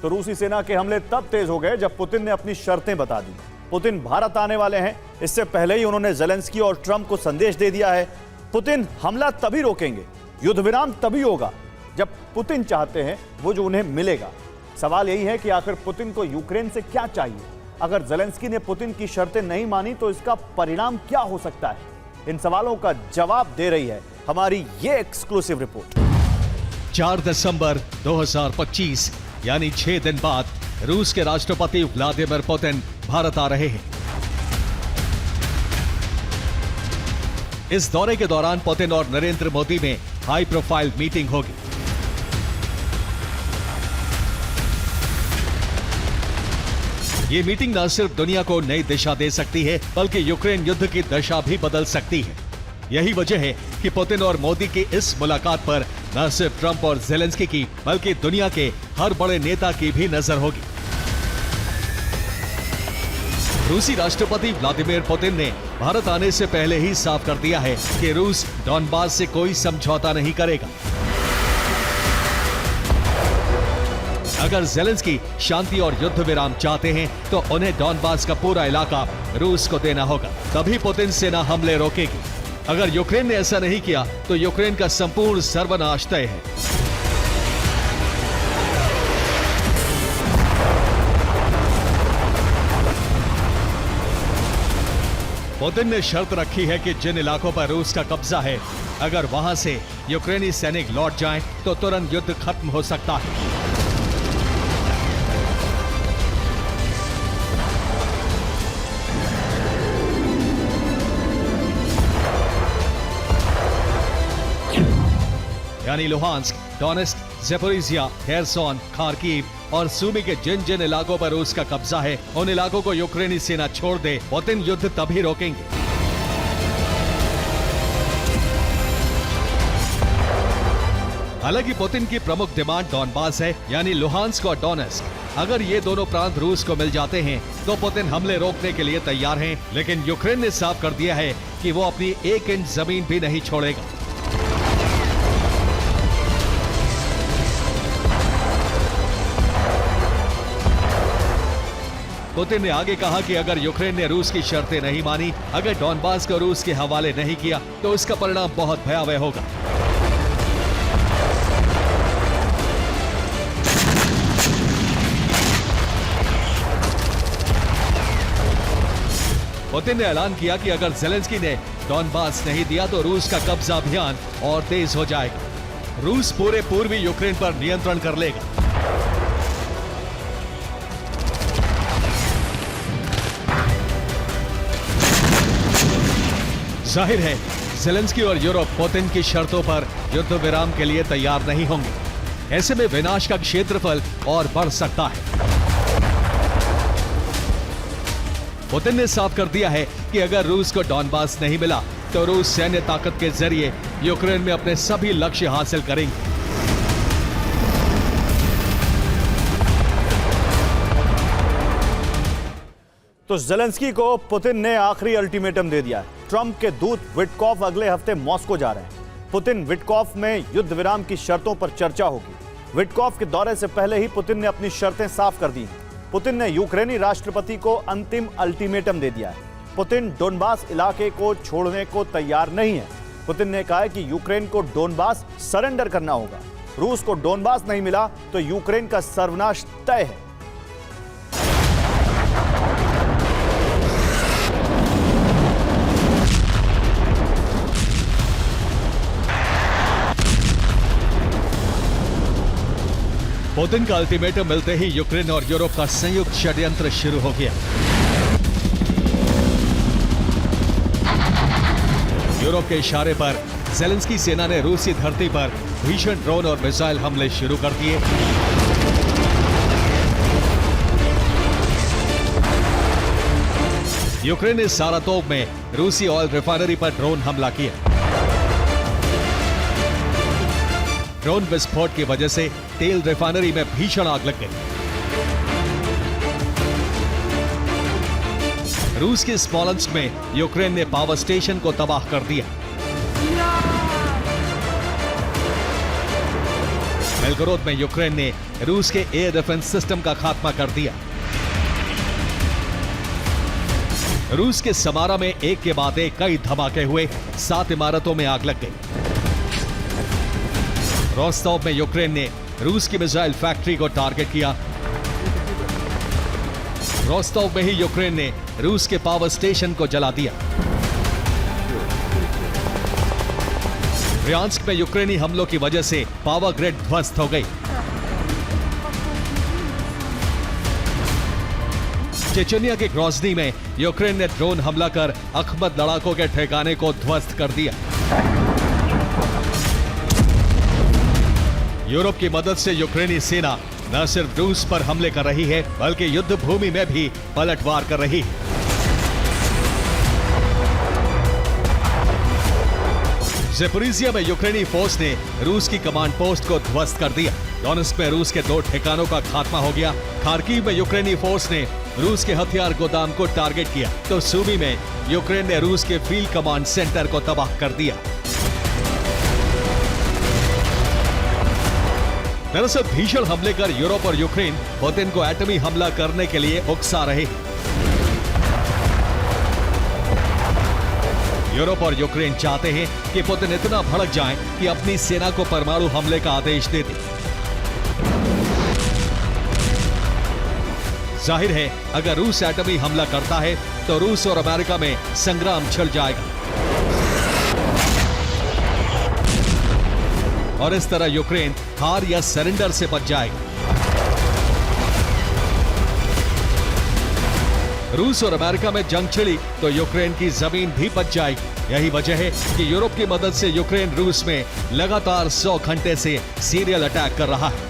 तो रूसी सेना के हमले तब तेज हो गए जब पुतिन ने अपनी शर्तें बता दी। पुतिन भारत आने वाले हैं, इससे पहले ही उन्होंने ज़ेलेंस्की और ट्रंप को संदेश दे दिया है। पुतिन हमला तभी रोकेंगे, युद्ध विराम तभी होगा जब पुतिन चाहते हैं वो जो उन्हें मिलेगा। सवाल यही है कि आखिर पुतिन को यूक्रेन से क्या चाहिए? अगर ज़ेलेंस्की ने पुतिन की शर्तें नहीं मानी तो इसका परिणाम क्या हो सकता है? इन सवालों का जवाब दे रही है हमारी ये एक्सक्लूसिव रिपोर्ट। 4 दिसंबर 2025 यानी 6 दिन बाद रूस के राष्ट्रपति व्लादिमीर पुतिन भारत आ रहे हैं। इस दौरे के दौरान पुतिन और नरेंद्र मोदी में हाई प्रोफाइल मीटिंग होगी। ये मीटिंग न सिर्फ दुनिया को नई दिशा दे सकती है बल्कि यूक्रेन युद्ध की दशा भी बदल सकती है। यही वजह है कि पुतिन और मोदी की इस मुलाकात पर न सिर्फ ट्रंप और ज़ेलेंस्की की बल्कि दुनिया के हर बड़े नेता की भी नजर होगी। रूसी राष्ट्रपति व्लादिमीर पुतिन ने भारत आने से पहले ही साफ कर दिया है कि रूस डॉनबास से कोई समझौता नहीं करेगा। अगर ज़ेलेंस्की शांति और युद्ध विराम चाहते हैं तो उन्हें डॉनबास का पूरा इलाका रूस को देना होगा, तभी पुतिन सेना हमले रोकेगी। अगर यूक्रेन ने ऐसा नहीं किया तो यूक्रेन का संपूर्ण सर्वनाश तय है। पुतिन ने शर्त रखी है कि जिन इलाकों पर रूस का कब्जा है, अगर वहां से यूक्रेनी सैनिक लौट जाएं तो तुरंत युद्ध खत्म हो सकता है। यानी Luhansk, Donetsk, Zaporizhzhia, Kherson, Kharkiv और सूमी के जिन जिन इलाकों पर रूस का कब्जा है, उन इलाकों को यूक्रेनी सेना छोड़ दे, पुतिन युद्ध तभी रोकेंगे। हालांकि पुतिन की प्रमुख डिमांड डॉनबास है, यानी लुहांस्क और डोनेस्क। अगर ये दोनों प्रांत रूस को मिल जाते हैं तो पुतिन हमले रोकने के लिए तैयार हैं, लेकिन यूक्रेन ने साफ कर दिया है कि वो अपनी 1 इंच जमीन भी नहीं छोड़ेगा। पुतिन ने आगे कहा कि अगर यूक्रेन ने रूस की शर्तें नहीं मानी, अगर डॉनबास को रूस के हवाले नहीं किया तो इसका परिणाम बहुत भयावह होगा। पुतिन ने ऐलान किया कि अगर ज़ेलेंस्की ने डॉनबास नहीं दिया तो रूस का कब्जा अभियान और तेज हो जाएगा। रूस पूरे पूर्वी यूक्रेन पर नियंत्रण कर लेगा। जाहिर है ज़ेलेंस्की और यूरोप पुतिन की शर्तों पर युद्ध विराम के लिए तैयार नहीं होंगे। ऐसे में विनाश का क्षेत्रफल और बढ़ सकता है। पुतिन ने साफ कर दिया है कि अगर रूस को डॉनबास नहीं मिला तो रूस सैन्य ताकत के जरिए यूक्रेन में अपने सभी लक्ष्य हासिल करेंगे। तो ज़ेलेंस्की को पुतिन ने आखिरी अल्टीमेटम दे दिया है। ट्रंप के दूत विटकॉफ अगले हफ्ते मॉस्को जा रहे हैं। पुतिन विटकॉफ में युद्ध विराम की शर्तों पर चर्चा होगी। विटकॉफ के दौरे से पहले ही पुतिन ने अपनी शर्तें साफ कर दी हैं। पुतिन ने यूक्रेनी राष्ट्रपति को अंतिम अल्टीमेटम दे दिया है। पुतिन डोनबास इलाके को छोड़ने को तैयार नहीं है। पुतिन ने कहा है कि यूक्रेन को डोनबास सरेंडर करना होगा। रूस को डोनबास नहीं मिला तो यूक्रेन का सर्वनाश तय है। पुतिन का अल्टीमेटम मिलते ही यूक्रेन और यूरोप का संयुक्त षड्यंत्र शुरू हो गया। यूरोप के इशारे पर ज़ेलेंस्की सेना ने रूसी धरती पर भीषण ड्रोन और मिसाइल हमले शुरू कर दिए। यूक्रेन ने सारातोव में रूसी ऑयल रिफाइनरी पर ड्रोन हमला किया। ड्रोन विस्फोट की वजह से तेल रिफाइनरी में भीषण आग लग गई। रूस के स्मोलेंस्क में यूक्रेन ने पावर स्टेशन को तबाह कर दिया। बेलगोरोद में यूक्रेन ने रूस के एयर डिफेंस सिस्टम का खात्मा कर दिया। रूस के समारा में एक के बाद एक कई धमाके हुए, 7 इमारतों में आग लग गई। रोस्टोव में यूक्रेन ने रूस की मिसाइल फैक्ट्री को टारगेट किया। रोस्टोव में ही यूक्रेन ने रूस के पावर स्टेशन को जला दिया। ब्रियांस्क में यूक्रेनी हमलों की वजह से पावर ग्रिड ध्वस्त हो गई। चेचनिया के ग्रोजनी में यूक्रेन ने ड्रोन हमला कर अखमद लड़ाकों के ठिकाने को ध्वस्त कर दिया। यूरोप की मदद से यूक्रेनी सेना न सिर्फ रूस पर हमले कर रही है, बल्कि युद्ध भूमि में भी पलटवार कर रही है। ज़ेपोरिजिया में यूक्रेनी फोर्स ने रूस की कमांड पोस्ट को ध्वस्त कर दिया। डोनेट्स्क में रूस के 2 ठिकानों का खात्मा हो गया। खार्किव में यूक्रेनी फोर्स ने रूस के हथियार गोदाम को टारगेट किया, तो सूमी में यूक्रेन ने रूस के फील्ड कमांड सेंटर को तबाह कर दिया। दरअसल भीषण हमले कर यूरोप और यूक्रेन पुतिन को एटमी हमला करने के लिए उकसा रहे हैं। यूरोप और यूक्रेन चाहते हैं कि पुतिन इतना भड़क जाएं कि अपनी सेना को परमाणु हमले का आदेश दे दे। जाहिर है, अगर रूस एटमी हमला करता है तो रूस और अमेरिका में संग्राम छिड़ जाएगा और इस तरह यूक्रेन हार या सरेंडर से बच जाएगा। रूस और अमेरिका में जंग छिड़ी तो यूक्रेन की जमीन भी बच जाएगी। यही वजह है कि यूरोप की मदद से यूक्रेन रूस में लगातार 100 घंटे से सीरियल अटैक कर रहा है।